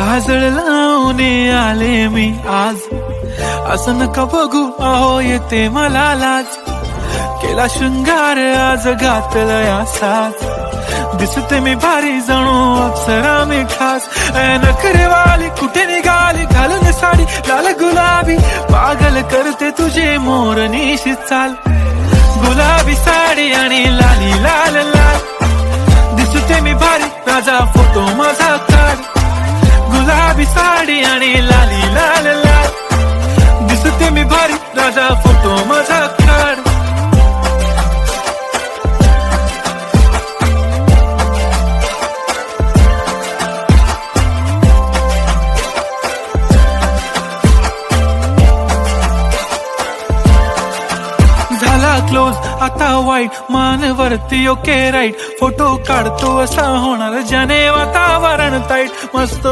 काजळ लावून आले मी आज, असं नका बघू अहो येते मला लाज. केला शृंगार आज घातला असाच, दिसते मी भारी जणू अप्सरा मी खास. नखरेवाली कुठे निघाली घालून साडी लाल गुलाबी, पागल करते तुझे मोरनीशी चाल. गुलाबी साडी आणि लाली लाल लाल, दिसते मी भारी राजा फोटो माझा काढ. गुलाबी साडी आणि लाली लाल लाल, दिसते मी भारी राजा फोटो माझा काढ. झाला क्लोज आता वाईट, मान वरती ओके राईट, फोटो काढतो असा होणार ज्याने वातावरण ताईट. मस्त